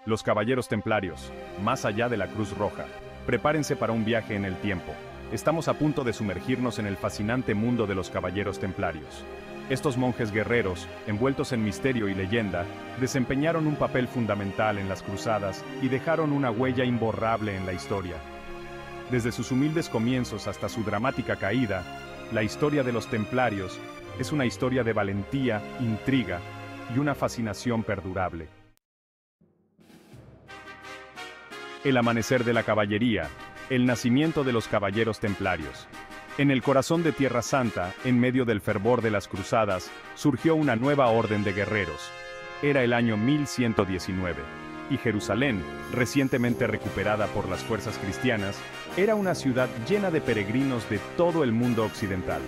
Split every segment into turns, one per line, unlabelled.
Los Caballeros Templarios, más allá de la Cruz Roja. Prepárense para un viaje en el tiempo. Estamos a punto de sumergirnos en el fascinante mundo de los Caballeros Templarios. Estos monjes guerreros, envueltos en misterio y leyenda, desempeñaron un papel fundamental en las cruzadas y dejaron una huella imborrable en la historia. Desde sus humildes comienzos hasta su dramática caída, la historia de los Templarios es una historia de valentía, intriga y una fascinación perdurable. El amanecer de la caballería, el nacimiento de los Caballeros Templarios. En el corazón de Tierra Santa, en medio del fervor de las cruzadas, surgió una nueva orden de guerreros. Era el año 1119, y Jerusalén, recientemente recuperada por las fuerzas cristianas, era una ciudad llena de peregrinos de todo el mundo occidental.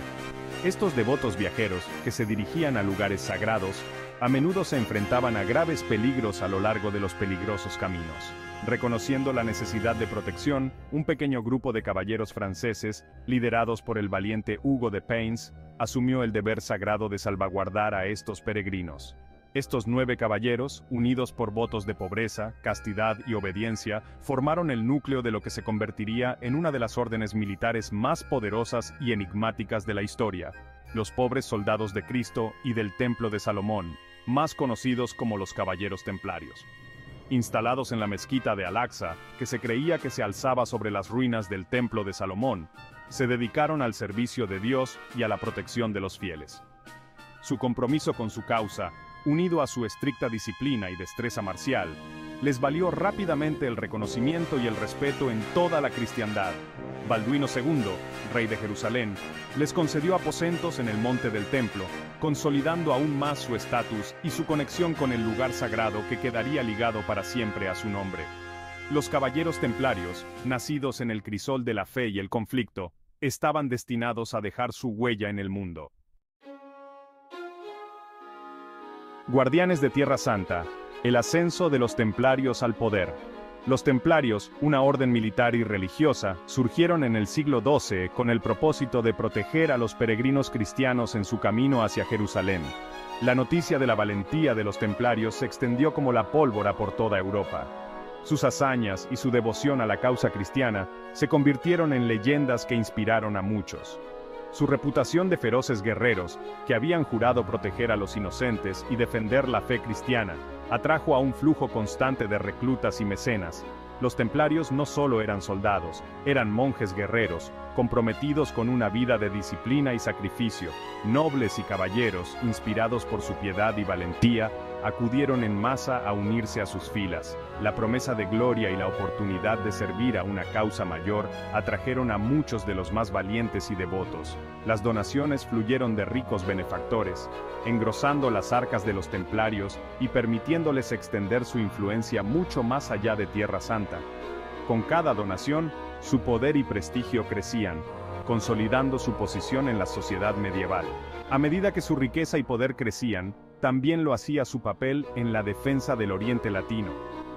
Estos devotos viajeros, que se dirigían a lugares sagrados, a menudo se enfrentaban a graves peligros a lo largo de los peligrosos caminos. Reconociendo la necesidad de protección, un pequeño grupo de caballeros franceses, liderados por el valiente Hugo de Payns, asumió el deber sagrado de salvaguardar a estos peregrinos. Estos 9 caballeros, unidos por votos de pobreza, castidad y obediencia, formaron el núcleo de lo que se convertiría en una de las órdenes militares más poderosas y enigmáticas de la historia, los pobres soldados de Cristo y del Templo de Salomón, más conocidos como los Caballeros Templarios. Instalados en la mezquita de Al-Aqsa, que se creía que se alzaba sobre las ruinas del Templo de Salomón, se dedicaron al servicio de Dios y a la protección de los fieles. Su compromiso con su causa, unido a su estricta disciplina y destreza marcial, les valió rápidamente el reconocimiento y el respeto en toda la cristiandad. Balduino II, rey de Jerusalén, les concedió aposentos en el monte del templo, consolidando aún más su estatus y su conexión con el lugar sagrado que quedaría ligado para siempre a su nombre. Los Caballeros Templarios, nacidos en el crisol de la fe y el conflicto, estaban destinados a dejar su huella en el mundo. Guardianes de Tierra Santa, el ascenso de los Templarios al poder. Los Templarios, una orden militar y religiosa, surgieron en el siglo XII con el propósito de proteger a los peregrinos cristianos en su camino hacia Jerusalén. La noticia de la valentía de los Templarios se extendió como la pólvora por toda Europa. Sus hazañas y su devoción a la causa cristiana se convirtieron en leyendas que inspiraron a muchos. Su reputación de feroces guerreros, que habían jurado proteger a los inocentes y defender la fe cristiana, atrajo a un flujo constante de reclutas y mecenas. Los templarios no solo eran soldados, eran monjes guerreros, comprometidos con una vida de disciplina y sacrificio. Nobles y caballeros, inspirados por su piedad y valentía, acudieron en masa a unirse a sus filas. La promesa de gloria y la oportunidad de servir a una causa mayor atrajeron a muchos de los más valientes y devotos. Las donaciones fluyeron de ricos benefactores, engrosando las arcas de los templarios y permitiéndoles extender su influencia mucho más allá de Tierra Santa. Con cada donación, su poder y prestigio crecían, consolidando su posición en la sociedad medieval. A medida que su riqueza y poder crecían, también lo hacía su papel en la defensa del Oriente Latino.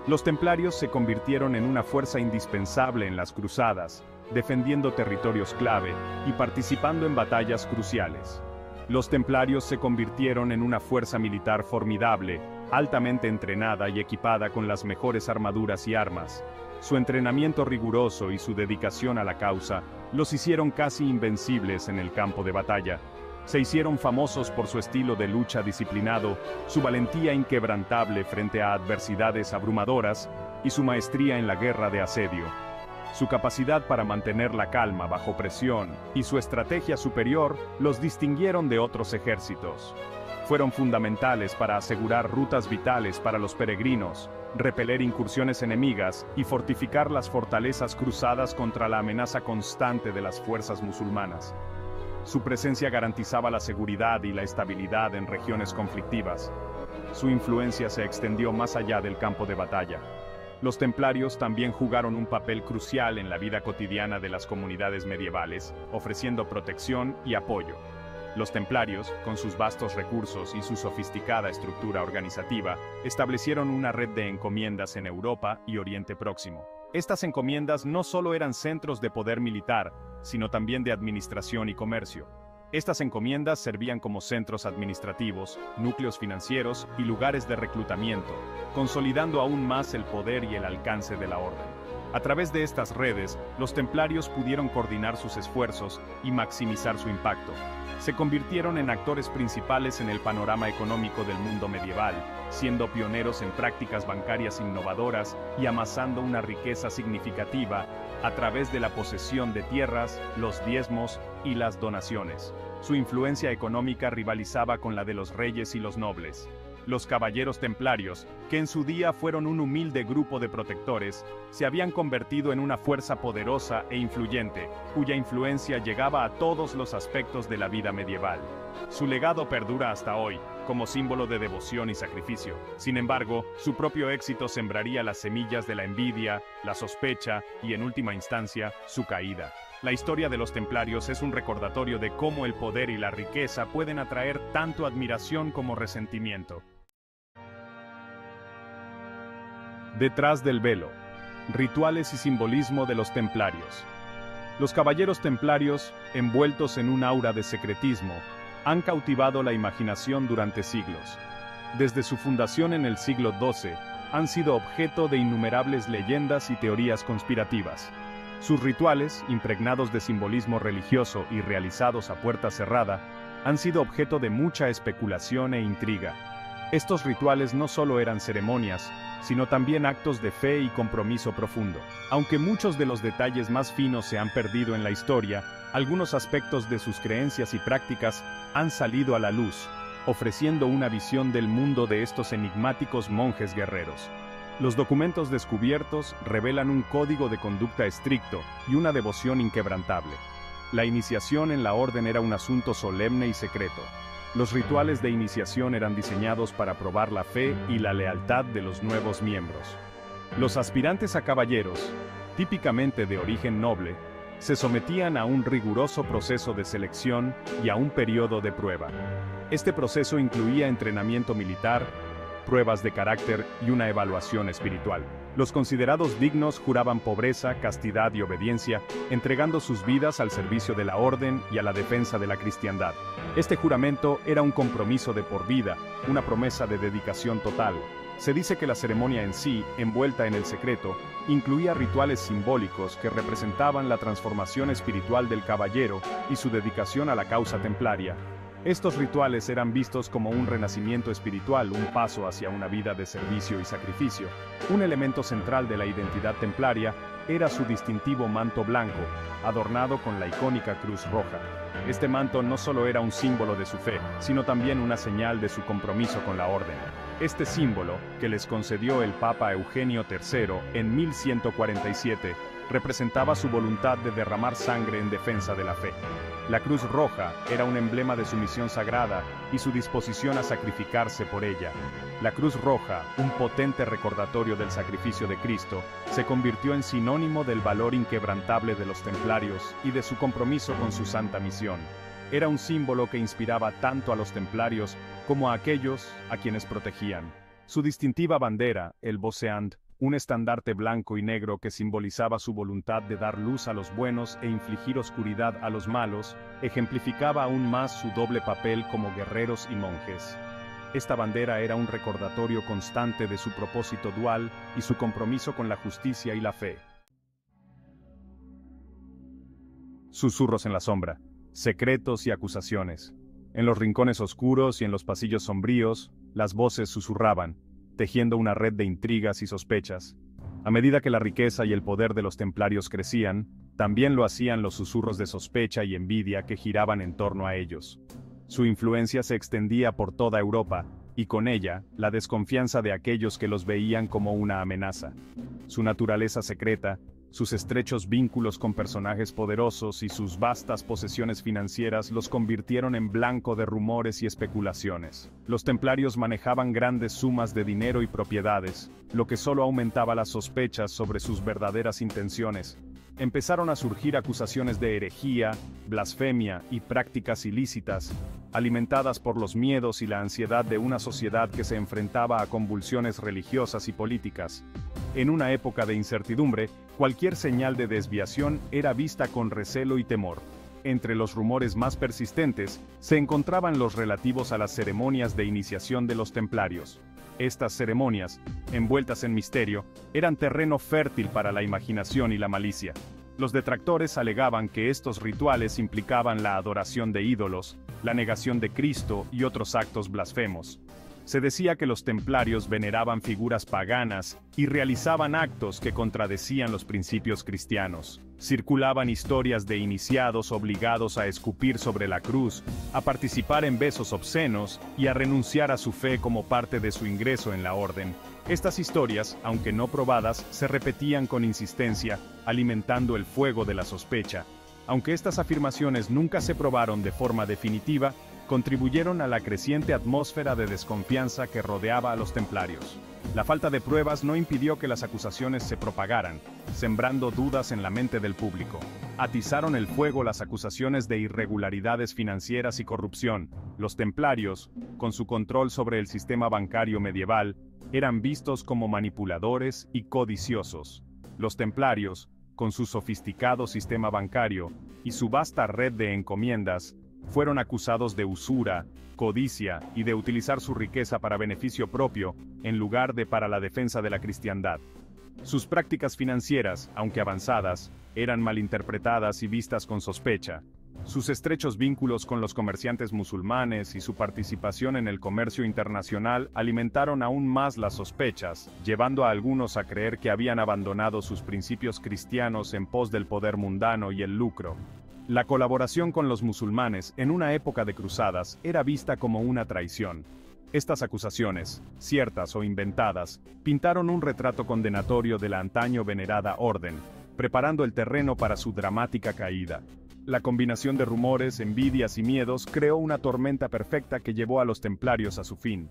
Los templarios se convirtieron en una fuerza indispensable en las cruzadas, defendiendo territorios clave y participando en batallas cruciales. Los templarios se convirtieron en una fuerza militar formidable, altamente entrenada y equipada con las mejores armaduras y armas. Su entrenamiento riguroso y su dedicación a la causa los hicieron casi invencibles en el campo de batalla. Se hicieron famosos por su estilo de lucha disciplinado, su valentía inquebrantable frente a adversidades abrumadoras y su maestría en la guerra de asedio. Su capacidad para mantener la calma bajo presión y su estrategia superior los distinguieron de otros ejércitos. Fueron fundamentales para asegurar rutas vitales para los peregrinos, repeler incursiones enemigas y fortificar las fortalezas cruzadas contra la amenaza constante de las fuerzas musulmanas. Su presencia garantizaba la seguridad y la estabilidad en regiones conflictivas. Su influencia se extendió más allá del campo de batalla. Los templarios también jugaron un papel crucial en la vida cotidiana de las comunidades medievales, ofreciendo protección y apoyo. Los templarios, con sus vastos recursos y su sofisticada estructura organizativa, establecieron una red de encomiendas en Europa y Oriente Próximo. Estas encomiendas no solo eran centros de poder militar, sino también de administración y comercio. Estas encomiendas servían como centros administrativos, núcleos financieros y lugares de reclutamiento, consolidando aún más el poder y el alcance de la orden. A través de estas redes, los templarios pudieron coordinar sus esfuerzos y maximizar su impacto. Se convirtieron en actores principales en el panorama económico del mundo medieval, siendo pioneros en prácticas bancarias innovadoras y amasando una riqueza significativa a través de la posesión de tierras, los diezmos y las donaciones. Su influencia económica rivalizaba con la de los reyes y los nobles. Los caballeros templarios, que en su día fueron un humilde grupo de protectores, se habían convertido en una fuerza poderosa e influyente, cuya influencia llegaba a todos los aspectos de la vida medieval. Su legado perdura hasta hoy, como símbolo de devoción y sacrificio. Sin embargo, su propio éxito sembraría las semillas de la envidia, la sospecha y, en última instancia, su caída. La historia de los templarios es un recordatorio de cómo el poder y la riqueza pueden atraer tanto admiración como resentimiento. Detrás del velo. Rituales y simbolismo de los templarios. Los caballeros templarios, envueltos en un aura de secretismo, han cautivado la imaginación durante siglos. Desde su fundación en el siglo XII, han sido objeto de innumerables leyendas y teorías conspirativas. Sus rituales, impregnados de simbolismo religioso y realizados a puerta cerrada, han sido objeto de mucha especulación e intriga. Estos rituales no solo eran ceremonias, sino también actos de fe y compromiso profundo. Aunque muchos de los detalles más finos se han perdido en la historia, algunos aspectos de sus creencias y prácticas han salido a la luz, ofreciendo una visión del mundo de estos enigmáticos monjes guerreros. Los documentos descubiertos revelan un código de conducta estricto y una devoción inquebrantable. La iniciación en la orden era un asunto solemne y secreto. Los rituales de iniciación eran diseñados para probar la fe y la lealtad de los nuevos miembros. Los aspirantes a caballeros, típicamente de origen noble, se sometían a un riguroso proceso de selección y a un periodo de prueba. Este proceso incluía entrenamiento militar, pruebas de carácter y una evaluación espiritual. Los considerados dignos juraban pobreza, castidad y obediencia, entregando sus vidas al servicio de la orden y a la defensa de la cristiandad. Este juramento era un compromiso de por vida, una promesa de dedicación total. Se dice que la ceremonia en sí, envuelta en el secreto, incluía rituales simbólicos que representaban la transformación espiritual del caballero y su dedicación a la causa templaria. Estos rituales eran vistos como un renacimiento espiritual, un paso hacia una vida de servicio y sacrificio. Un elemento central de la identidad templaria era su distintivo manto blanco, adornado con la icónica cruz roja. Este manto no solo era un símbolo de su fe, sino también una señal de su compromiso con la orden. Este símbolo, que les concedió el Papa Eugenio III en 1147, representaba su voluntad de derramar sangre en defensa de la fe. La cruz roja era un emblema de su misión sagrada y su disposición a sacrificarse por ella. La cruz roja, un potente recordatorio del sacrificio de Cristo, se convirtió en sinónimo del valor inquebrantable de los templarios y de su compromiso con su santa misión. Era un símbolo que inspiraba tanto a los templarios como a aquellos a quienes protegían. Su distintiva bandera, el Boseand, un estandarte blanco y negro que simbolizaba su voluntad de dar luz a los buenos e infligir oscuridad a los malos, ejemplificaba aún más su doble papel como guerreros y monjes. Esta bandera era un recordatorio constante de su propósito dual y su compromiso con la justicia y la fe. Susurros en la sombra, secretos y acusaciones. En los rincones oscuros y en los pasillos sombríos, las voces susurraban, tejiendo una red de intrigas y sospechas. A medida que la riqueza y el poder de los templarios crecían, también lo hacían los susurros de sospecha y envidia que giraban en torno a ellos. Su influencia se extendía por toda Europa, y con ella, la desconfianza de aquellos que los veían como una amenaza. Su naturaleza secreta, sus estrechos vínculos con personajes poderosos y sus vastas posesiones financieras los convirtieron en blanco de rumores y especulaciones. Los templarios manejaban grandes sumas de dinero y propiedades, lo que solo aumentaba las sospechas sobre sus verdaderas intenciones. Empezaron a surgir acusaciones de herejía, blasfemia y prácticas ilícitas, alimentadas por los miedos y la ansiedad de una sociedad que se enfrentaba a convulsiones religiosas y políticas. En una época de incertidumbre, cualquier señal de desviación era vista con recelo y temor. Entre los rumores más persistentes, se encontraban los relativos a las ceremonias de iniciación de los templarios. Estas ceremonias, envueltas en misterio, eran terreno fértil para la imaginación y la malicia. Los detractores alegaban que estos rituales implicaban la adoración de ídolos, la negación de Cristo y otros actos blasfemos. Se decía que los templarios veneraban figuras paganas y realizaban actos que contradecían los principios cristianos. Circulaban historias de iniciados obligados a escupir sobre la cruz, a participar en besos obscenos y a renunciar a su fe como parte de su ingreso en la orden. Estas historias, aunque no probadas, se repetían con insistencia, alimentando el fuego de la sospecha. Aunque estas afirmaciones nunca se probaron de forma definitiva, contribuyeron a la creciente atmósfera de desconfianza que rodeaba a los templarios. La falta de pruebas no impidió que las acusaciones se propagaran, sembrando dudas en la mente del público. Atizaron el fuego las acusaciones de irregularidades financieras y corrupción. Los templarios, con su control sobre el sistema bancario medieval, eran vistos como manipuladores y codiciosos. Los templarios, con su sofisticado sistema bancario y su vasta red de encomiendas, fueron acusados de usura, codicia y de utilizar su riqueza para beneficio propio, en lugar de para la defensa de la cristiandad. Sus prácticas financieras, aunque avanzadas, eran malinterpretadas y vistas con sospecha. Sus estrechos vínculos con los comerciantes musulmanes y su participación en el comercio internacional alimentaron aún más las sospechas, llevando a algunos a creer que habían abandonado sus principios cristianos en pos del poder mundano y el lucro. La colaboración con los musulmanes en una época de cruzadas era vista como una traición. Estas acusaciones, ciertas o inventadas, pintaron un retrato condenatorio de la antaño venerada orden, preparando el terreno para su dramática caída. La combinación de rumores, envidias y miedos creó una tormenta perfecta que llevó a los templarios a su fin.